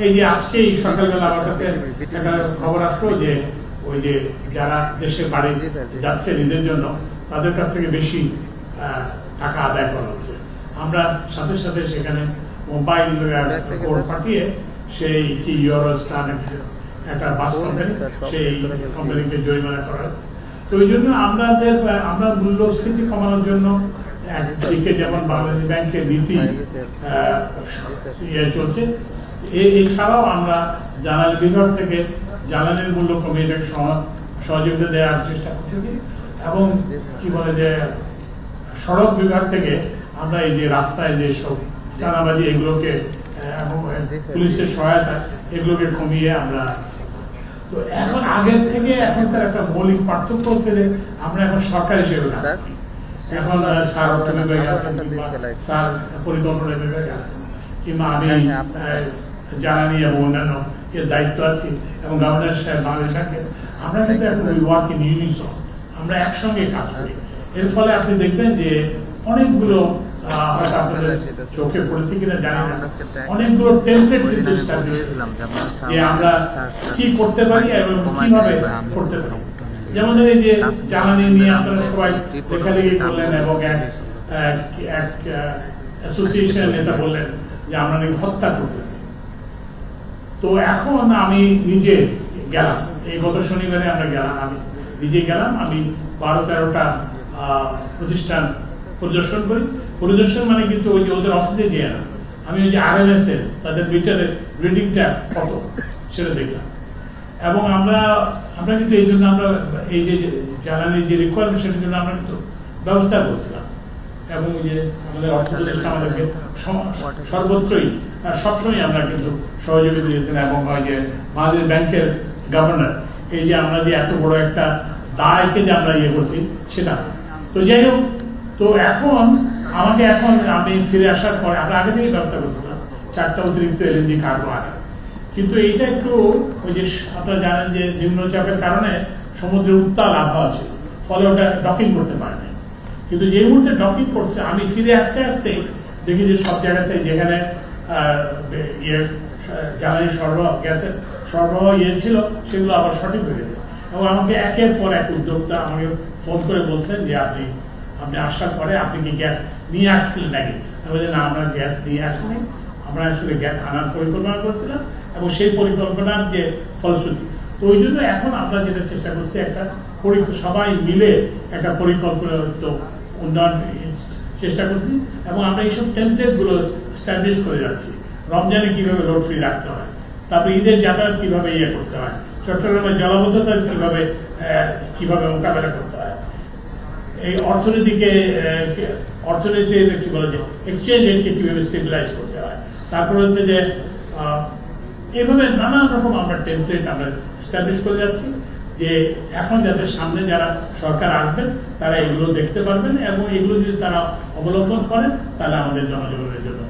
এই যে আজকে সকালবেলা আমার কাছে একটা খবর আসলো যে ওই যে যারা দেশের বাড়ি যাচ্ছে নিজের জন্য তাদের কাছ থেকে বেশি টাকা আদায় করা হচ্ছে। আমরা সাথে সাথে সেখানে মোবাইল কোড পাঠিয়ে সেই কি ইউরোস্টার একটা বাস কোম্পানি সেই কোম্পানিকে জরিমানা করা হচ্ছে। তো ওই জন্য আমরা মূল্যস্ফীতি কমানোর জন্য একদিকে যেমন বাংলাদেশ ব্যাংকের নীতি চলছে, এছাড়াও আমরা জ্বালানি বিভাগ থেকে জ্বালানির মূল্য কমিয়ে এটাকে সহযোগিতা দেওয়ার চেষ্টা করছি এবং কি বলে যে সড়ক বিভাগ থেকে আমরা এই যে রাস্তায় যে সব চাঁদাবাজি এগুলোকে এবং পুলিশের সহায়তা এগুলোকে কমিয়ে আমরা। তো এখন আগের থেকে এখনকার একটা মৌলিক পার্থক্য হচ্ছে যে আমরা এখন সরকার হিসেবে না, এখন স্যার অর্থ বিভাগে আছেন, স্যার পরিকল্পনা বিভাগে আছেন, কিংবা আমি জ্বালানি এবং অন্যান্য এর দায়িত্ব আছি এবং গভর্নর সাহেব বাংলাদেশ ব্যাংকের। আমরা কিন্তু এখন ওই ওয়ার্ক ইন ইউনিসন, আমরা একসঙ্গে কাজ করি। এর ফলে আপনি দেখবেন যে অনেকগুলো হয়তো আপনাদের চোখে পড়েছে কিনা জানি না, অনেকগুলো টেমপ্লেট যে আমরা কি করতে পারি এবং কিভাবে করতে পারি। যেমন এই যে জ্বালানি নিয়ে আপনারা সবাই লেখালেখি করলেন এবং এক অ্যাসোসিয়েশন নেতা বললেন যে আমরা নাকি হত্যা করতে। তো এখন আমি নিজে গেলাম, এই গত শনিবারে আমরা গেলাম, আমি নিজে গেলাম, আমি 12-13টা প্রতিষ্ঠান পরিদর্শন করি। পরিদর্শন মানে কিন্তু ওই যে ওদের অফিসে যেয়ে না, আমি ওই যে RMS এর তাদের মিটারের রিডিংটা কত সেটা দেখলাম। এবং আমরা কিন্তু এই জন্য আমরা এই যে জ্বালানির যে রিকোয়ারমেন্ট সেটার জন্য আমরা কিন্তু ব্যবস্থা করছিলাম এবং ওই যে আমাদের অর্থনীতি আমাদেরকে সর্বত্রই সবসময় আমরা কিন্তু সহযোগিতা দিয়েছিলাম। এবং ওই যে বাংলাদেশ ব্যাংকের গভর্নর এই যে আমরা যে এত বড় একটা দায়কে যে আমরা ইয়ে করছি সেটা। তো যাই হোক, তো এখন আমি ফিরে আসার পরে আমরা আগে থেকে ব্যবস্থা করছিলাম 4টা অতিরিক্ত LNG কার্গো আগে, কিন্তু এইটা একটু ওই যে আপনারা জানেন যে নিম্নচাপের কারণে সমুদ্রের উত্তাল আবহাওয়া ছিল, ফলে ওটা ডকিং করতে পারেনি। কিন্তু যে মুহূর্তে ডকিং করছে আমি ফিরে আসতে আসতে দেখি যে সব জায়গাতে যেখানে জ্বালানি সরবরাহ গ্যাসের সরবরাহ ছিল সেগুলো আবার সঠিক হয়ে গেছে। এবং আমাকে একের পর এক উদ্যোক্তা আমাকে ফোন করে বলছেন যে আপনি আসার পরে আপনি কি গ্যাস নিয়ে আসছিলেন নাকি? আমি বলছি না, আমরা গ্যাস নিয়ে আসিনি, আমরা আসলে গ্যাস আনার পরিকল্পনা করছিলাম এবং সেই পরিকল্পনার যে ফলশ্রুতি। তো ওই জন্য এখন আমরা যেটা চেষ্টা করছি একটা সবাই মিলে একটা পরিকল্পনা উন্নয়ন চেষ্টা করছি এবং আমরা এইসব টেমপ্লেট গুলো স্ট্যাবলিশ করে যাচ্ছি। রমজানে কিভাবে লোড ফ্রি রাখতে হয়, তারপরে ঈদের যাতায়াত কিভাবে ইয়ে করতে হয়, চট্টগ্রামের জলাবদ্ধতা কিভাবে মোকাবেলা করতে হয়, এই অর্থনীতির কি বলে যে এক্সচেঞ্জ রেটকে কিভাবে স্টেবিলাইজ করতে হয়, তারপরে হচ্ছে যে এইভাবে নানান রকম আমরা টেমপ্লেট আমরা এস্টাবলিশ করে যাচ্ছি যে এখন যাদের সামনে যারা সরকার আসবেন তারা এগুলো দেখতে পারবেন এবং এগুলো যদি তারা অবলম্বন করেন তাহলে আমাদের জনজীবনের জন্য